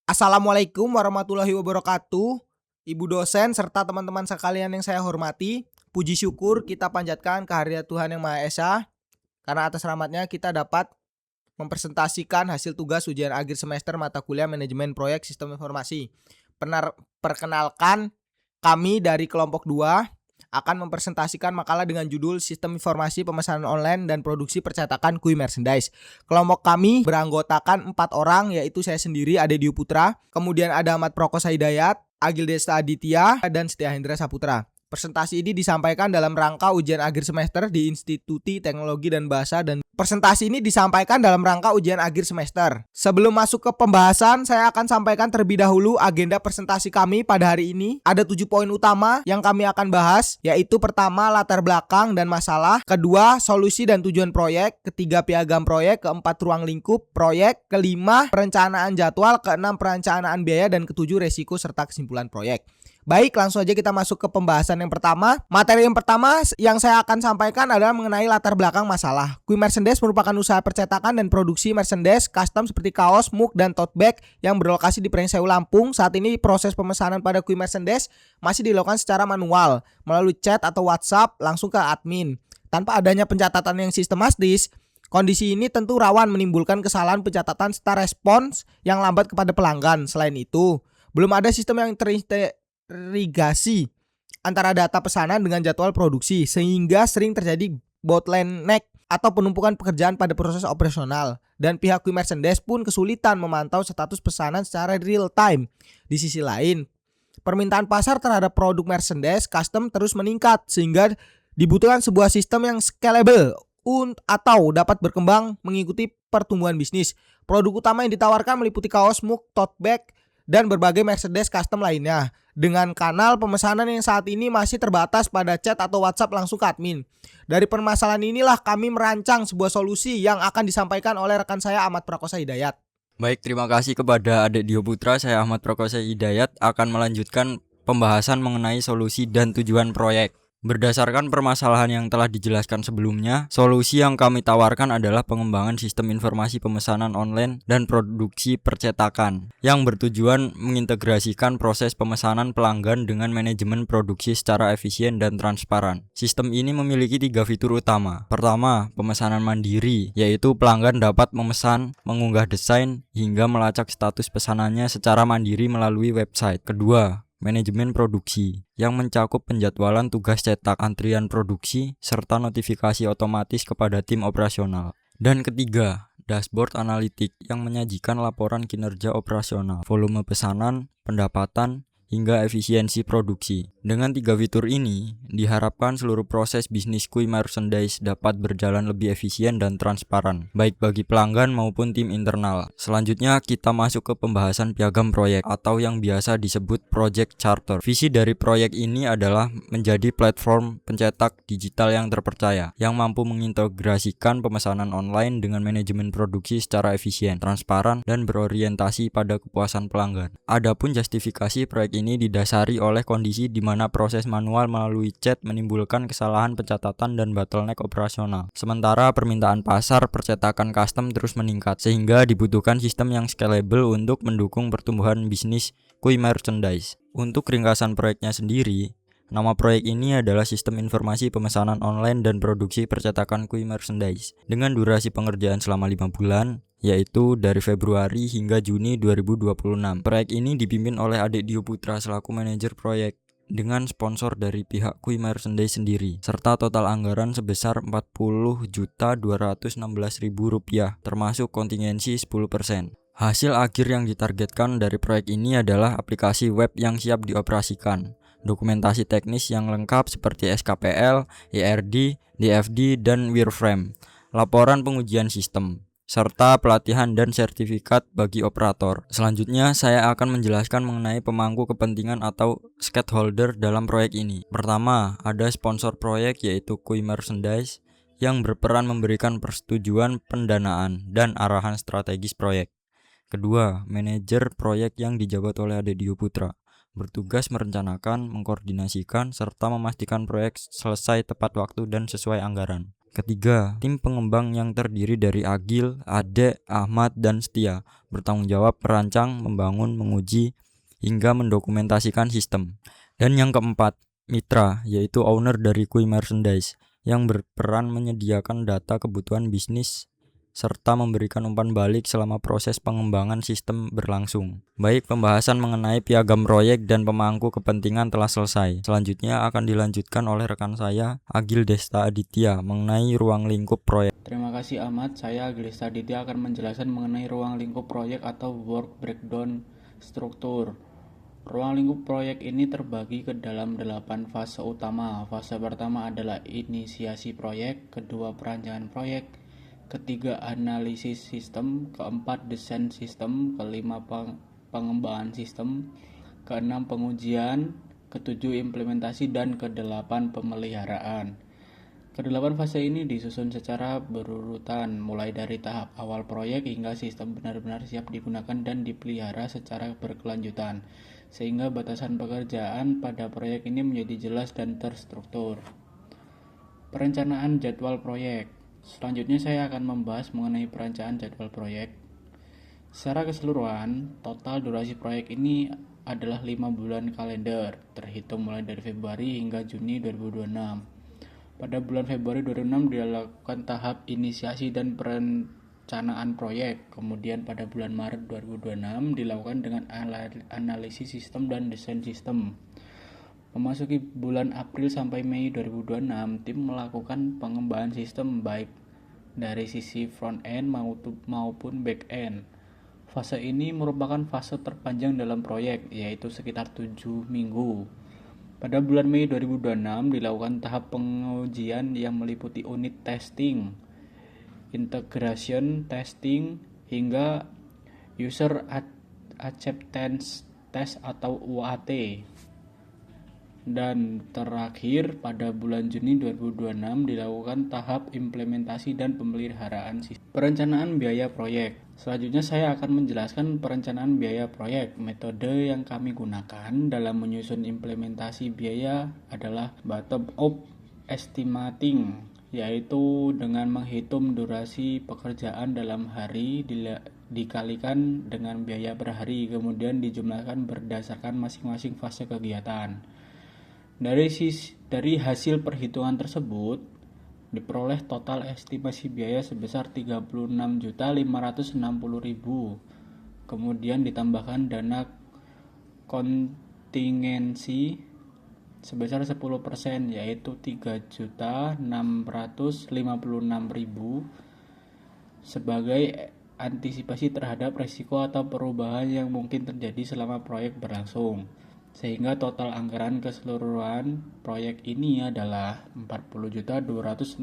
Assalamualaikum warahmatullahi wabarakatuh. Ibu dosen serta teman-teman sekalian yang saya hormati. Puji syukur kita panjatkan kehadirat Tuhan Yang Maha Esa karena atas rahmatnya kita dapat mempresentasikan hasil tugas ujian akhir semester mata kuliah manajemen proyek sistem informasi. Perkenalkan, kami dari kelompok 2 akan mempresentasikan makalah dengan judul Sistem Informasi Pemesanan Online dan Produksi Percetakan Kue Merchandise. Kelompok kami beranggotakan 4 orang, yaitu saya sendiri, Ade Dio Putra, kemudian ada Ahmad Prakosa Hidayat, Agil Desta Aditya, dan Setia Hendra Saputra. Presentasi ini disampaikan dalam rangka ujian akhir semester di Instituti Teknologi dan Bahasa dan presentasi ini disampaikan dalam rangka ujian akhir semester. Sebelum masuk ke pembahasan, saya akan sampaikan terlebih dahulu agenda presentasi kami pada hari ini. Ada 7 poin utama yang kami akan bahas, yaitu pertama, latar belakang dan masalah, kedua, solusi dan tujuan proyek, ketiga, piagam proyek, keempat, ruang lingkup proyek, kelima, perencanaan jadwal, keenam, perencanaan biaya, dan ketujuh, resiko serta kesimpulan proyek. Baik, langsung aja kita masuk ke pembahasan yang pertama. Materi yang pertama yang saya akan sampaikan adalah mengenai latar belakang masalah. Kue Merchandise merupakan usaha percetakan dan produksi merchandise custom seperti kaos, mug, dan tote bag yang berlokasi di Pringsewu, Lampung. Saat ini proses pemesanan pada Kue Merchandise masih dilakukan secara manual melalui chat atau WhatsApp langsung ke admin. Tanpa adanya pencatatan yang sistematis, kondisi ini tentu rawan menimbulkan kesalahan pencatatan serta respons yang lambat kepada pelanggan. Selain itu, belum ada sistem yang terintegrasi antara data pesanan dengan jadwal produksi, sehingga sering terjadi bottleneck atau penumpukan pekerjaan pada proses operasional, dan pihak Kue Merchandise pun kesulitan memantau status pesanan secara real time. Di sisi lain, permintaan pasar terhadap produk merchandise custom terus meningkat, sehingga dibutuhkan sebuah sistem yang scalable atau dapat berkembang mengikuti pertumbuhan bisnis. Produk utama yang ditawarkan meliputi kaos, mug, tote bag, dan berbagai merchandise custom lainnya, dengan kanal pemesanan yang saat ini masih terbatas pada chat atau WhatsApp langsung ke admin. Dari permasalahan inilah kami merancang sebuah solusi yang akan disampaikan oleh rekan saya Ahmad Prakosa Hidayat. Baik, terima kasih kepada Adik Dio Putra. Saya Ahmad Prakosa Hidayat akan melanjutkan pembahasan mengenai solusi dan tujuan proyek. Berdasarkan permasalahan yang telah dijelaskan sebelumnya, solusi yang kami tawarkan adalah pengembangan sistem informasi pemesanan online dan produksi percetakan yang bertujuan mengintegrasikan proses pemesanan pelanggan dengan manajemen produksi secara efisien dan transparan. Sistem ini memiliki 3 fitur utama. Pertama, pemesanan mandiri, yaitu pelanggan dapat memesan, mengunggah desain, hingga melacak status pesanannya secara mandiri melalui website. Kedua, manajemen produksi yang mencakup penjadwalan tugas cetak, antrian produksi, serta notifikasi otomatis kepada tim operasional. Dan ketiga, dashboard analitik yang menyajikan laporan kinerja operasional, volume pesanan, pendapatan, hingga efisiensi produksi. Dengan 3 fitur ini, diharapkan seluruh proses bisnis Kue Merchandise dapat berjalan lebih efisien dan transparan, baik bagi pelanggan maupun tim internal. Selanjutnya, kita masuk ke pembahasan piagam proyek atau yang biasa disebut Project Charter. Visi dari proyek ini adalah menjadi platform pencetak digital yang terpercaya, yang mampu mengintegrasikan pemesanan online dengan manajemen produksi secara efisien, transparan, dan berorientasi pada kepuasan pelanggan. Adapun justifikasi proyek ini didasari oleh kondisi di mana proses manual melalui chat menimbulkan kesalahan pencatatan dan bottleneck operasional. Sementara permintaan pasar percetakan custom terus meningkat, sehingga dibutuhkan sistem yang scalable untuk mendukung pertumbuhan bisnis Kue Merchandise. Untuk ringkasan proyeknya sendiri, nama proyek ini adalah Sistem Informasi Pemesanan Online dan Produksi Percetakan Kue Merchandise dengan durasi pengerjaan selama 5 bulan, yaitu dari Februari hingga Juni 2026. Proyek ini dipimpin oleh Adik Dio Putra selaku manajer proyek dengan sponsor dari pihak Kue Merchandise sendiri, serta total anggaran sebesar Rp40.216.000 termasuk kontingensi 10%. Hasil akhir yang ditargetkan dari proyek ini adalah aplikasi web yang siap dioperasikan, dokumentasi teknis yang lengkap seperti SKPL, ERD, DFD, dan wireframe, laporan pengujian sistem, serta pelatihan dan sertifikat bagi operator. Selanjutnya, saya akan menjelaskan mengenai pemangku kepentingan atau stakeholder dalam proyek ini. Pertama, ada sponsor proyek yaitu Kue Merchandise yang berperan memberikan persetujuan pendanaan dan arahan strategis proyek. Kedua, manajer proyek yang dijabat oleh Adik Dio Putra, bertugas merencanakan, mengkoordinasikan, serta memastikan proyek selesai tepat waktu dan sesuai anggaran. Ketiga, tim pengembang yang terdiri dari Agil, Ade, Ahmad, dan Setia bertanggung jawab merancang, membangun, menguji, hingga mendokumentasikan sistem. Dan yang keempat, mitra, yaitu owner dari Kui Merchandise yang berperan menyediakan data kebutuhan bisnis serta memberikan umpan balik selama proses pengembangan sistem berlangsung. Baik, pembahasan mengenai piagam proyek dan pemangku kepentingan telah selesai. Selanjutnya akan dilanjutkan oleh rekan saya, Agil Desta Aditya, mengenai ruang lingkup proyek. Terima kasih Ahmad. Saya Agil Desta Aditya akan menjelaskan mengenai ruang lingkup proyek atau work breakdown struktur. Ruang lingkup proyek ini terbagi ke dalam 8 fase utama. Fase pertama adalah inisiasi proyek, kedua perancangan proyek, ketiga analisis sistem, keempat desain sistem, kelima pengembangan sistem, keenam pengujian, ketujuh implementasi, dan kedelapan pemeliharaan. Kedelapan fase ini disusun secara berurutan, mulai dari tahap awal proyek hingga sistem benar-benar siap digunakan dan dipelihara secara berkelanjutan, sehingga batasan pekerjaan pada proyek ini menjadi jelas dan terstruktur. Perencanaan jadwal proyek. Selanjutnya saya akan membahas mengenai perencanaan jadwal proyek. Secara keseluruhan, total durasi proyek ini adalah 5 bulan kalender, terhitung mulai dari Februari hingga Juni 2026. Pada bulan Februari 2006 dilakukan tahap inisiasi dan perencanaan proyek. Kemudian pada bulan Maret 2026 dilakukan dengan analisis sistem dan desain sistem. Memasuki bulan April sampai Mei 2026, tim melakukan pengembangan sistem baik dari sisi front end maupun back end. Fase ini merupakan fase terpanjang dalam proyek, yaitu sekitar 7 minggu. Pada bulan Mei 2026 dilakukan tahap pengujian yang meliputi unit testing, integration testing, hingga user acceptance test atau UAT. Dan terakhir pada bulan Juni 2026 dilakukan tahap implementasi dan pemeliharaan sistem. Perencanaan biaya proyek. Selanjutnya saya akan menjelaskan perencanaan biaya proyek. Metode yang kami gunakan dalam menyusun implementasi biaya adalah bottom up estimating, yaitu dengan menghitung durasi pekerjaan dalam hari dikalikan dengan biaya per hari, kemudian dijumlahkan berdasarkan masing-masing fase kegiatan. Dari hasil perhitungan tersebut diperoleh total estimasi biaya sebesar 36.560.000. Kemudian ditambahkan dana kontingensi sebesar 10%, yaitu 3.656.000 sebagai antisipasi terhadap risiko atau perubahan yang mungkin terjadi selama proyek berlangsung. Sehingga total anggaran keseluruhan proyek ini adalah 40.216.000.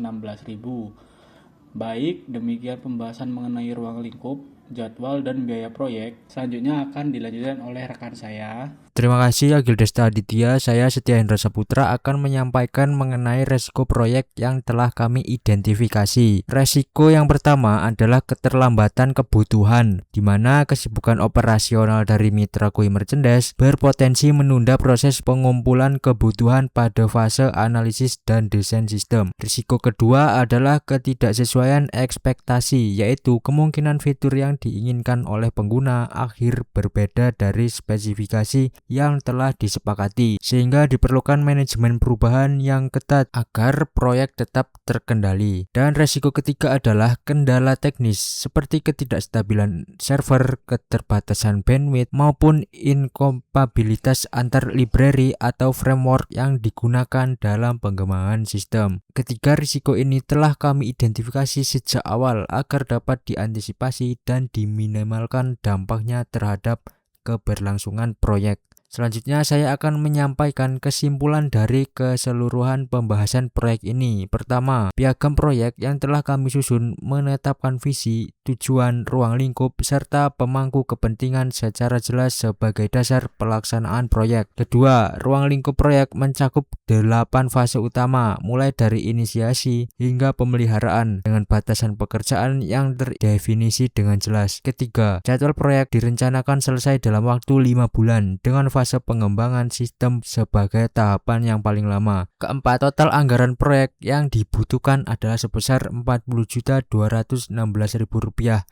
Baik, demikian pembahasan mengenai ruang lingkup, jadwal, dan biaya proyek. Selanjutnya akan dilanjutkan oleh rekan saya. Terima kasih Agil Desta Aditya. Saya Setia Hendra Saputra akan menyampaikan mengenai resiko proyek yang telah kami identifikasi. Resiko yang pertama adalah keterlambatan kebutuhan, di mana kesibukan operasional dari mitra Kui Merchandise berpotensi menunda proses pengumpulan kebutuhan pada fase analisis dan desain sistem. Risiko kedua adalah ketidaksesuaian ekspektasi, yaitu kemungkinan fitur yang diinginkan oleh pengguna akhir berbeda dari spesifikasi yang telah disepakati, sehingga diperlukan manajemen perubahan yang ketat agar proyek tetap terkendali. Dan resiko ketiga adalah kendala teknis seperti ketidakstabilan server, keterbatasan bandwidth, maupun inkompatibilitas antar library atau framework yang digunakan dalam pengembangan sistem. Ketiga risiko ini telah kami identifikasi sejak awal agar dapat diantisipasi dan diminimalkan dampaknya terhadap keberlangsungan proyek. Selanjutnya saya akan menyampaikan kesimpulan dari keseluruhan pembahasan proyek ini. Pertama, piagam proyek yang telah kami susun menetapkan visi, tujuan, ruang lingkup, serta pemangku kepentingan secara jelas sebagai dasar pelaksanaan proyek. Kedua, ruang lingkup proyek mencakup 8 fase utama, mulai dari inisiasi hingga pemeliharaan dengan batasan pekerjaan yang terdefinisi dengan jelas. Ketiga, jadwal proyek direncanakan selesai dalam waktu 5 bulan dengan fase pengembangan sistem sebagai tahapan yang paling lama. Keempat, total anggaran proyek yang dibutuhkan adalah sebesar Rp40.216.000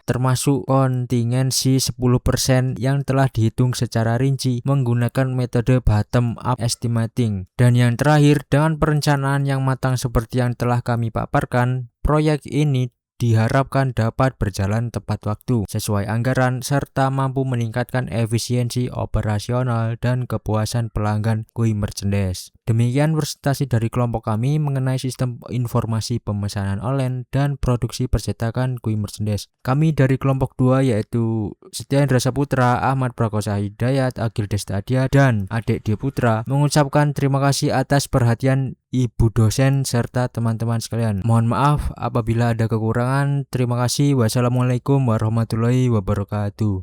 termasuk kontingensi 10% yang telah dihitung secara rinci menggunakan metode bottom up estimating. Dan yang terakhir, dengan perencanaan yang matang seperti yang telah kami paparkan, proyek ini diharapkan dapat berjalan tepat waktu, sesuai anggaran, serta mampu meningkatkan efisiensi operasional dan kepuasan pelanggan Kui Merchandise. Demikian presentasi dari kelompok kami mengenai sistem informasi pemesanan online dan produksi percetakan Kui Merchandise. Kami dari kelompok 2 yaitu Setia Hendra Saputra, Ahmad Prakosa Hidayat, Agil Desta Adia, dan Adik Dio Putra mengucapkan terima kasih atas perhatian Ibu dosen serta teman-teman sekalian. Mohon maaf apabila ada kekurangan. Terima kasih. Wassalamualaikum warahmatullahi wabarakatuh.